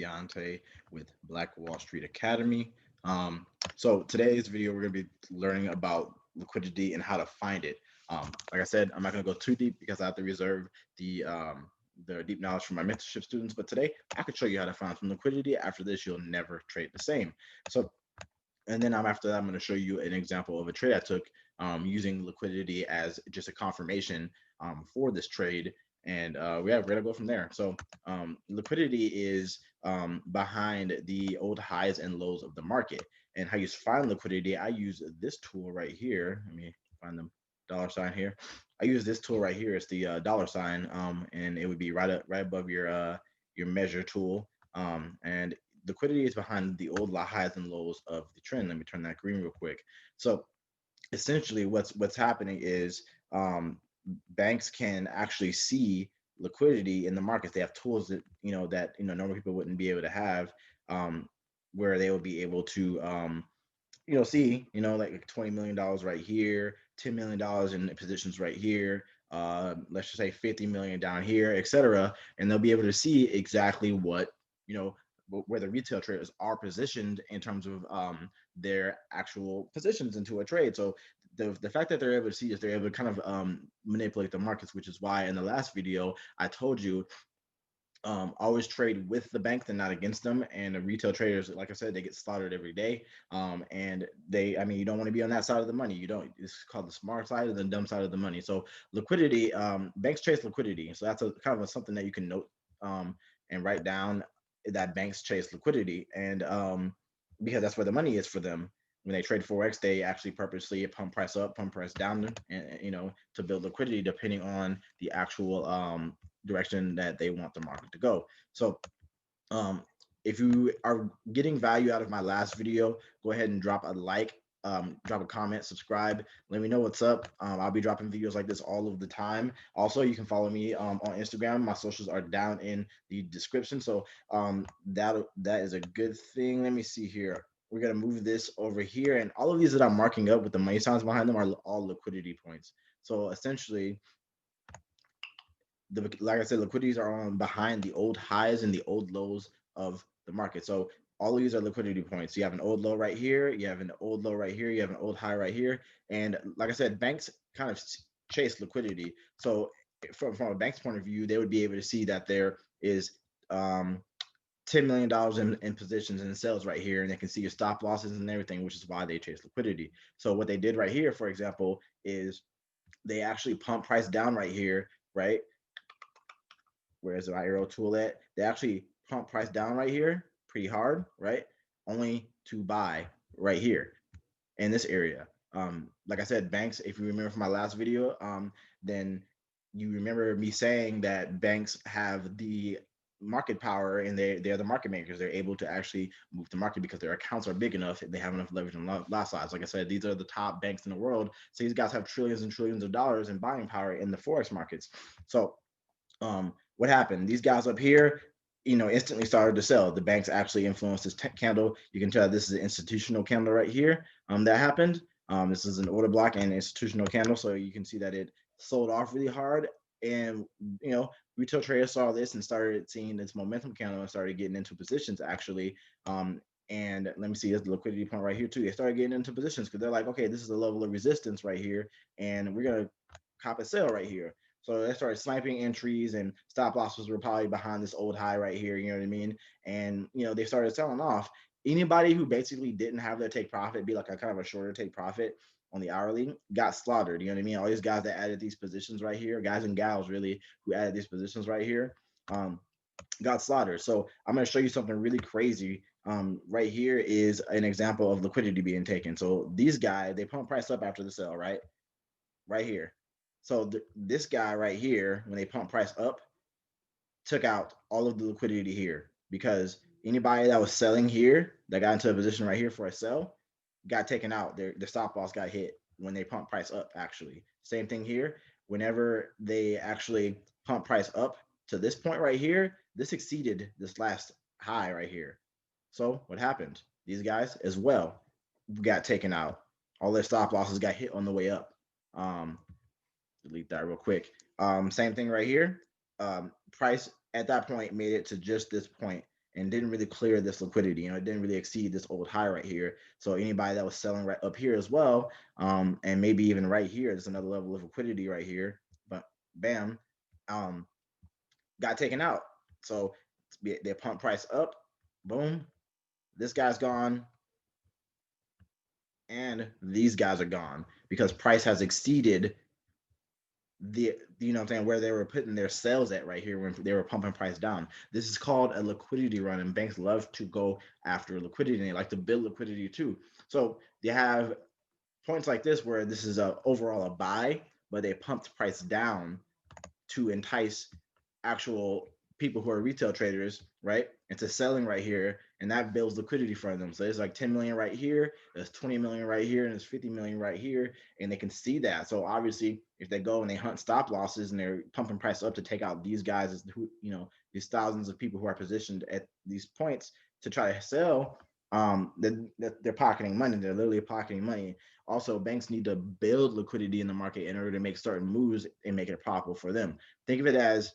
Deontay with Black Wall Street Academy. So today's video, we're going to be learning about liquidity and how to find it. Like I said, I'm not going to go too deep because I have to reserve the deep knowledge for my mentorship students. But today, I could show you how to find some liquidity. After this, you'll never trade the same. So, and then after that, I'm going to show you an example of a trade I took using liquidity as just a confirmation for this trade. And we're gonna go from there. So liquidity is behind the old highs and lows of the market. And how you find liquidity, I use this tool right here. Let me find the dollar sign here. I use this tool right here. It's the dollar sign, and it would be right above your measure tool. And liquidity is behind the old highs and lows of the trend. Let me turn that green real quick. So essentially what's happening is banks can actually see liquidity in the markets. They have tools that normal people wouldn't be able to have, where they would be able to see like $20 million right here, $10 million in positions right here, let's just say 50 million down here, etc. And they'll be able to see exactly what you know where the retail traders are positioned in terms of their actual positions into a trade. So the fact that they're able to see is they're able to kind of manipulate the markets, which is why in the last video I told you always trade with the banks and not against them. And the retail traders, like I said, they get slaughtered every day. And you don't want to be on that side of the money. You don't. It's called the smart side or the dumb side of the money. So liquidity, banks chase liquidity. So that's a kind of something that you can note and write down, that banks chase liquidity, and because that's where the money is for them. When they trade forex, they actually purposely pump price up, pump price down, and to build liquidity depending on the actual direction that they want the market to go. So um, if you are getting value out of my last video, go ahead and drop a like, drop a comment, subscribe, let me know what's up. I'll be dropping videos like this all of the time. Also, you can follow me on Instagram. My socials are down in the description. So that is a good thing. Let me see here. We're gonna move this over here, and all of these that I'm marking up with the money signs behind them are all liquidity points. So essentially, like I said, liquidities are on behind the old highs and the old lows of the market. So all of these are liquidity points. You have an old low right here, you have an old low right here, you have an old high right here. And like I said, banks kind of chase liquidity. So from a bank's point of view, they would be able to see that there is $10 million in positions and sales right here, and they can see your stop losses and everything, which is why they chase liquidity. So what they did right here, for example, is they actually pump price down right here, right? Where's the arrow tool at? They actually pump price down right here pretty hard, right? Only to buy right here in this area. Like I said, banks, if you remember from my last video, then you remember me saying that banks have the market power, and they're the market makers. They're able to actually move the market because their accounts are big enough. They have enough leverage and lot size. Like I said, these are the top banks in the world. So these guys have trillions and trillions of dollars in buying power in the forex markets. So what happened? These guys up here, instantly started to sell. The banks actually influenced this candle. You can tell this is an institutional candle right here. That happened. This is an order block and institutional candle, so you can see that it sold off really hard. And retail traders saw this and started seeing this momentum candle and started getting into positions actually. And let me see, there's the liquidity point right here too. They started getting into positions because they're like, okay, this is the level of resistance right here, and we're gonna cop a sell right here. So they started sniping entries, and stop losses were probably behind this old high right here. You know what I mean? And they started selling off. Anybody who basically didn't have their take profit, be like a kind of a shorter take profit on the hourly, got slaughtered. You know what I mean? All these guys that added these positions right here, guys and gals really, who added these positions right here, got slaughtered. So I'm going to show you something really crazy. Right here is an example of liquidity being taken. So these guys, they pump price up after the sell, right? Right here. So this guy right here, when they pump price up, took out all of the liquidity here, because anybody that was selling here that got into a position right here for a sell got taken out. Their stop loss got hit when they pump price up. Actually, same thing here. Whenever they actually pump price up to this point right here, this exceeded this last high right here. So what happened? These guys as well got taken out. All their stop losses got hit on the way up. Um, delete that real quick. Same thing right here. Price at that point made it to just this point. and didn't really clear this liquidity. It didn't really exceed this old high right here. So anybody that was selling right up here as well, and maybe even right here, there's another level of liquidity right here, but bam, um, got taken out. So they pump price up, boom, this guy's gone, and these guys are gone because price has exceeded the you know what I'm saying, where they were putting their sales at right here when they were pumping price down. This is called a liquidity run, and banks love to go after liquidity, and they like to build liquidity too. So you have points like this where this is a overall a buy, but they pumped price down to entice actual people who are retail traders, right, into selling right here, and that builds liquidity for them. So there's like 10 million right here, there's 20 million right here, and there's 50 million right here, and they can see that. So obviously, if they go and they hunt stop losses and they're pumping price up to take out these guys, who these thousands of people who are positioned at these points to try to sell, they're pocketing money. They're literally pocketing money. Also, banks need to build liquidity in the market in order to make certain moves and make it profitable for them. Think of it as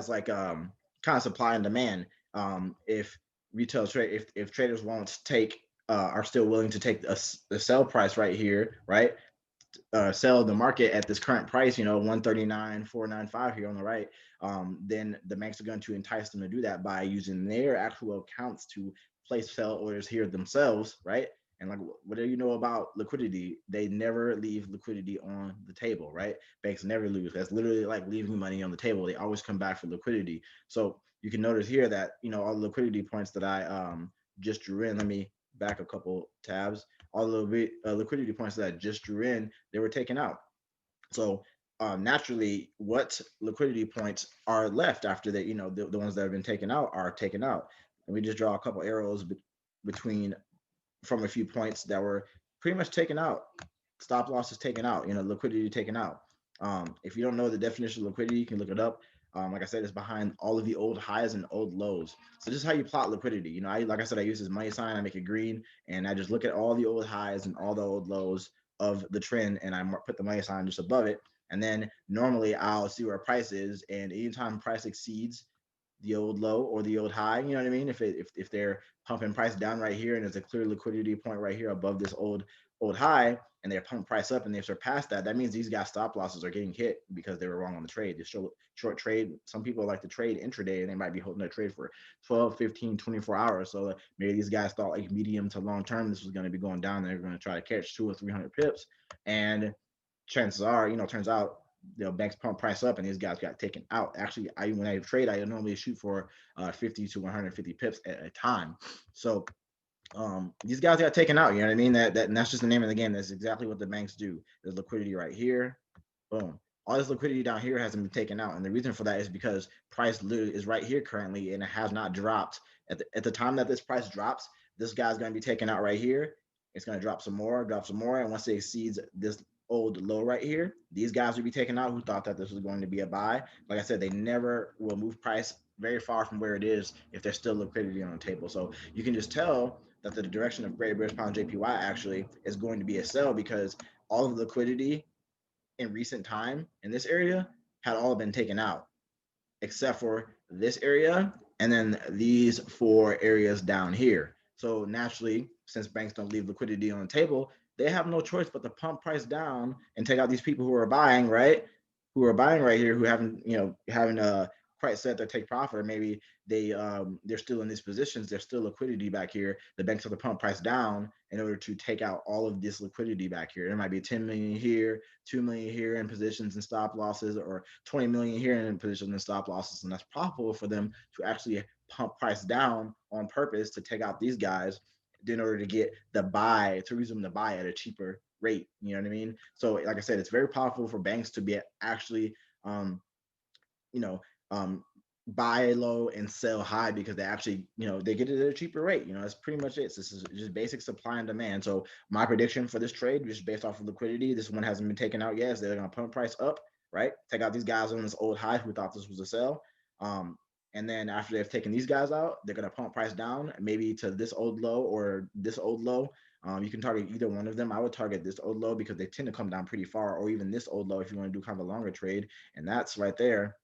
like kind of supply and demand. If retail trade, if traders won't take are still willing to take the sell price right here, right? Sell the market at this current price, 139,495 here on the right, then the banks are going to entice them to do that by using their actual accounts to place sell orders here themselves, right? And like whatever you know about liquidity, they never leave liquidity on the table, right? Banks never lose. That's literally like leaving money on the table. They always come back for liquidity. So you can notice here that all the liquidity points that I just drew in. Let me back a couple tabs. All the liquidity points that I just drew in, they were taken out. So naturally, what liquidity points are left after that? The ones that have been taken out are taken out. And we just draw a couple arrows between from a few points that were pretty much taken out. Stop losses taken out. Liquidity taken out. If you don't know the definition of liquidity, you can look it up. Like I said, it's behind all of the old highs and old lows. So this is how you plot liquidity. Like I said, I use this money sign. I make it green, and I just look at all the old highs and all the old lows of the trend, and I put the money sign just above it. And then normally I'll see where price is, and anytime price exceeds the old low or the old high, you know what I mean? If they're pumping price down right here and there's a clear liquidity point right here above this old high, and they're pumping price up and they've surpassed that, that means these guys stop losses are getting hit because they were wrong on the trade. Just short trade. Some people like to trade intraday, and they might be holding their trade for 12, 15, 24 hours. So maybe these guys thought like medium to long term this was going to be going down, and they're going to try to catch 200 or 300 pips, and chances are, turns out banks pump price up and these guys got taken out. Actually, when I trade, I normally shoot for 50 to 150 pips at a time. So these guys got taken out. You know what I mean? And that's just the name of the game. That's exactly what the banks do. There's liquidity right here. Boom. All this liquidity down here hasn't been taken out, and the reason for that is because price is right here currently, and it has not dropped. At the time that this price drops, this guy's going to be taken out right here. It's going to drop some more, and once it exceeds this old low right here, these guys will be taken out who thought that this was going to be a buy. Like I said, they never will move price very far from where it is if there's still liquidity on the table. So you can just tell that the direction of Great British Pound JPY actually is going to be a sell, because all of the liquidity in recent time in this area had all been taken out except for this area and then these 4 areas down here. So naturally, since banks don't leave liquidity on the table, they have no choice but to pump price down and take out these people who are buying, right? Who are buying right here, who haven't quite set their take profit, or maybe they're still in these positions, there's still liquidity back here. The banks have to pump price down in order to take out all of this liquidity back here. There might be 10 million here, 2 million here in positions and stop losses, or 20 million here in positions and stop losses, and that's profitable for them to actually pump price down on purpose to take out these guys in order to get resume the buy at a cheaper rate. You know what I mean? So like I said, it's very powerful for banks to be actually you know, buy low and sell high, because they actually, they get it at a cheaper rate. That's pretty much it. So this is just basic supply and demand. So my prediction for this trade, just based off of liquidity, this one hasn't been taken out yet. So they're going to pump price up, right? Take out these guys on this old high who thought this was a sell. And then after they've taken these guys out, they're going to pump price down, maybe to this old low or this old low. You can target either one of them. I would target this old low because they tend to come down pretty far, or even this old low if you want to do kind of a longer trade. And that's right there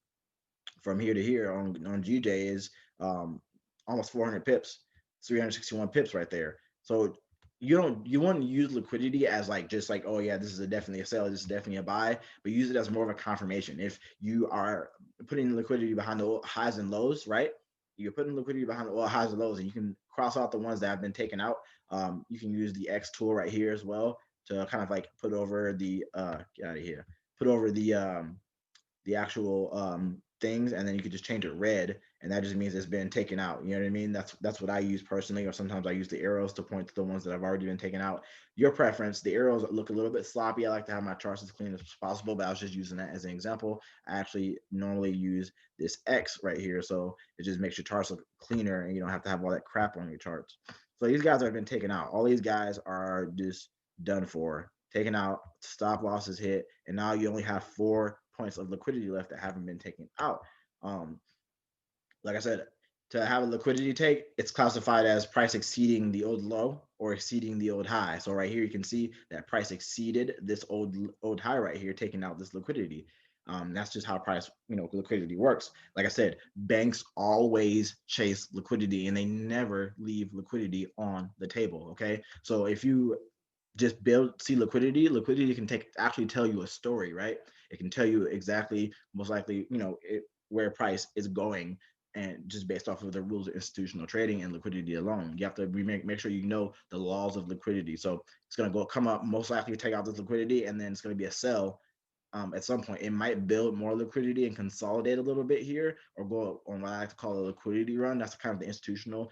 from here to here on GJ is almost 400 pips, 361 pips right there. So you want to use liquidity as like just like, oh yeah, this is definitely a sell, this is definitely a buy, but use it as more of a confirmation. If you are putting liquidity behind the highs and lows, right? You're putting liquidity behind the highs and lows, and you can cross out the ones that have been taken out. You can use the X tool right here as well to kind of like put over the get out of here, put over the actual things, and then you could just change it red, and that just means it's been taken out. You know what I mean? That's what I use personally, or sometimes I use the arrows to point to the ones that have already been taken out. Your preference. The arrows look a little bit sloppy. I like to have my charts as clean as possible, but I was just using that as an example. I actually normally use this X right here, so it just makes your charts look cleaner, and you don't have to have all that crap on your charts. So these guys have been taken out. All these guys are just done for, taken out, stop losses hit, and now you only have 4 points of liquidity left that haven't been taken out. Um, like I said, to have a liquidity take, it's classified as price exceeding the old low or exceeding the old high. So right here, you can see that price exceeded this old high right here, taking out this liquidity. That's just how price, liquidity works. Like I said, banks always chase liquidity and they never leave liquidity on the table. Okay, so if you just see liquidity can actually tell you a story, right? It can tell you exactly, most likely, where price is going, and just based off of the rules of institutional trading and liquidity alone. You have to make sure you know the laws of liquidity. So it's going to come up, most likely take out this liquidity, and then it's going to be a sell. At some point, it might build more liquidity and consolidate a little bit here, or go on what I like to call a liquidity run. That's kind of the institutional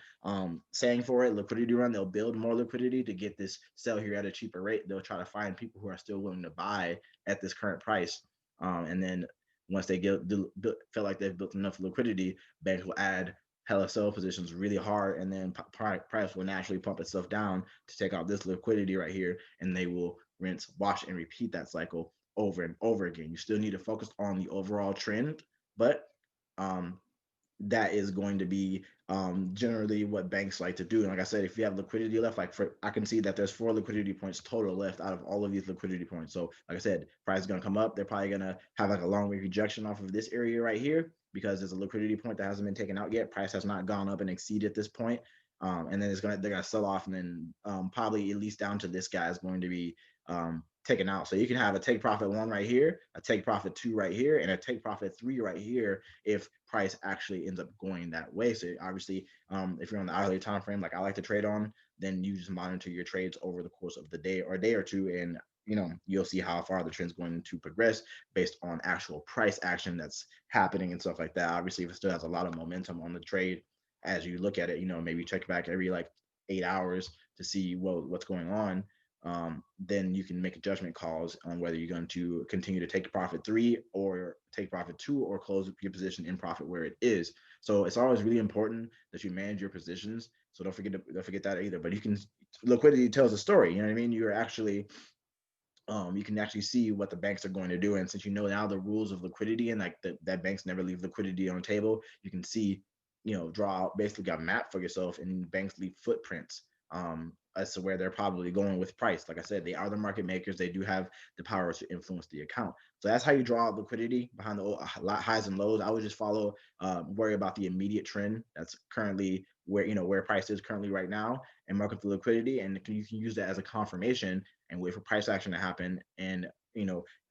saying for it. Liquidity run. They'll build more liquidity to get this sell here at a cheaper rate. They'll try to find people who are still willing to buy at this current price, and then once they feel like they've built enough liquidity, banks will add hella sell positions really hard, and then price will naturally pump itself down to take out this liquidity right here, and they will rinse, wash, and repeat that cycle over and over again. You still need to focus on the overall trend, but um, that is going to be generally what banks like to do. And like I said, if you have liquidity left, I can see that there's 4 liquidity points total left out of all of these liquidity points. So like I said, price is going to come up. They're probably going to have like a long range rejection off of this area right here because there's a liquidity point that hasn't been taken out yet. Price has not gone up and exceeded this point. And then they're gonna sell off, and then probably at least down to this guy is going to be taken out. So you can have a take profit 1 right here, a take profit 2 right here, and a take profit 3 right here if price actually ends up going that way. So obviously, if you're on the hourly time frame, like I like to trade on, then you just monitor your trades over the course of the day or a day or two, and you'll see how far the trend's going to progress based on actual price action that's happening and stuff like that. Obviously, if it still has a lot of momentum on the trade, as you look at it, maybe check back every like 8 hours to see what's going on. Then you can make judgment calls on whether you're going to continue to take profit 3 or take profit 2 or close your position in profit where it is. So it's always really important that you manage your positions. So don't forget that either. But liquidity tells a story. You know what I mean? You're actually you can actually see what the banks are going to do. And since you know now the rules of liquidity and like that banks never leave liquidity on the table, you can see, draw out basically a map for yourself, and banks leave footprints as to where they're probably going with price. Like I said, they are the market makers. They do have the power to influence the account. So that's how you draw out liquidity behind the highs and lows. I would just worry about the immediate trend that's currently where price is currently right now, and market the liquidity, and you can use that as a confirmation and wait for price action to happen, and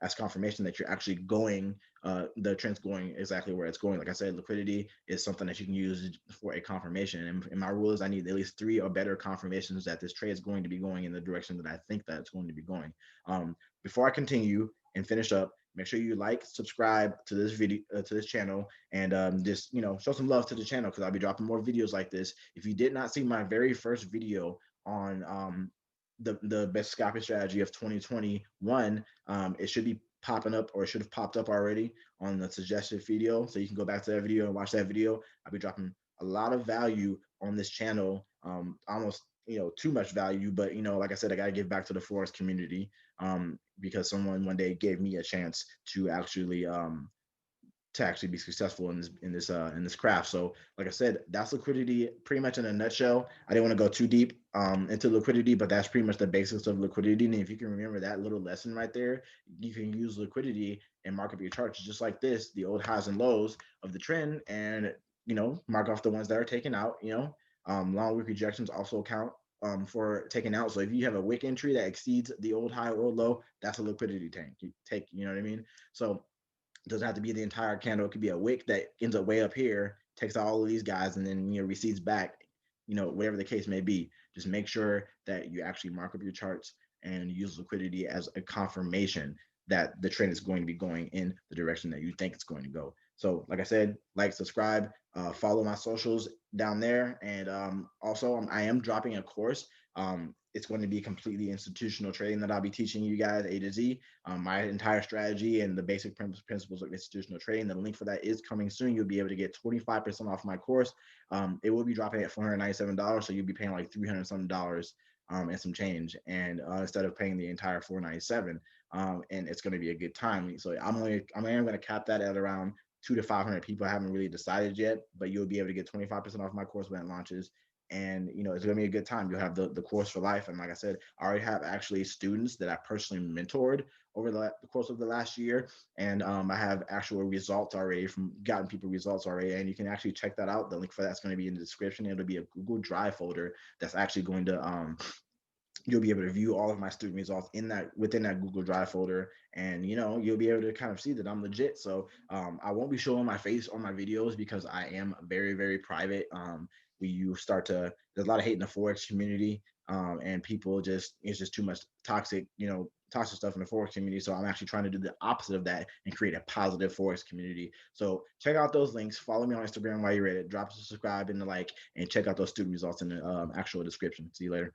as confirmation that you're actually going the trend's going exactly where it's going. Like I said, liquidity is something that you can use for a confirmation, and my rule is I need at least 3 or better confirmations that this trade is going to be going in the direction that I think that it's going to be going. Before I continue and finish up, make sure you like, subscribe to this video, to this channel, and just show some love to the channel, because I'll be dropping more videos like this. If you did not see my very first video on the best scalping strategy of 2021, it should be popping up, or it should have popped up already on the suggested video. So you can go back to that video and watch that video. I'll be dropping a lot of value on this channel, almost too much value, but like I said, I got to give back to the Forex community, because someone one day gave me a chance to actually to actually be successful in this craft. So like I said, that's liquidity pretty much in a nutshell. I didn't want to go too deep into liquidity, but that's pretty much the basics of liquidity. And if you can remember that little lesson right there, you can use liquidity and mark up your charts just like this, the old highs and lows of the trend, and mark off the ones that are taken out. Long week rejections also count for taking out. So if you have a wick entry that exceeds the old high or low, that's a liquidity tank. You take, you know what I mean? So it doesn't have to be the entire candle. It could be a wick that ends up way up here, takes out all of these guys, and then recedes back. Whatever the case may be, just make sure that you actually mark up your charts and use liquidity as a confirmation that the trend is going to be going in the direction that you think it's going to go. So, like I said, like, subscribe, follow my socials down there, and also I am dropping a course. It's going to be completely institutional trading that I'll be teaching you guys A to Z, my entire strategy and the basic principles of institutional trading. The link for that is coming soon. You'll be able to get 25% off my course. It will be dropping at $497, so you'll be paying like $300 some and some change, and instead of paying the entire $497. And it's going to be a good time. So I am going to cap that at around 200 to 500 people. I haven't really decided yet, but you'll be able to get 25% off my course when it launches. And it's going to be a good time. You'll have the course for life. And like I said, I already have actually students that I personally mentored over the course of the last year, and I have actual results already from gotten people results already. And you can actually check that out. The link for that's going to be in the description. It'll be a Google Drive folder that's actually going to you'll be able to view all of my student results within that Google Drive folder, and you'll be able to kind of see that I'm legit. So I won't be showing my face on my videos because I am very, very private. There's a lot of hate in the Forex community, and people it's just too much toxic stuff in the Forex community. So I'm actually trying to do the opposite of that and create a positive Forex community. So check out those links, follow me on Instagram while you're at it, drop a subscribe and the like, and check out those student results in the actual description. See you later.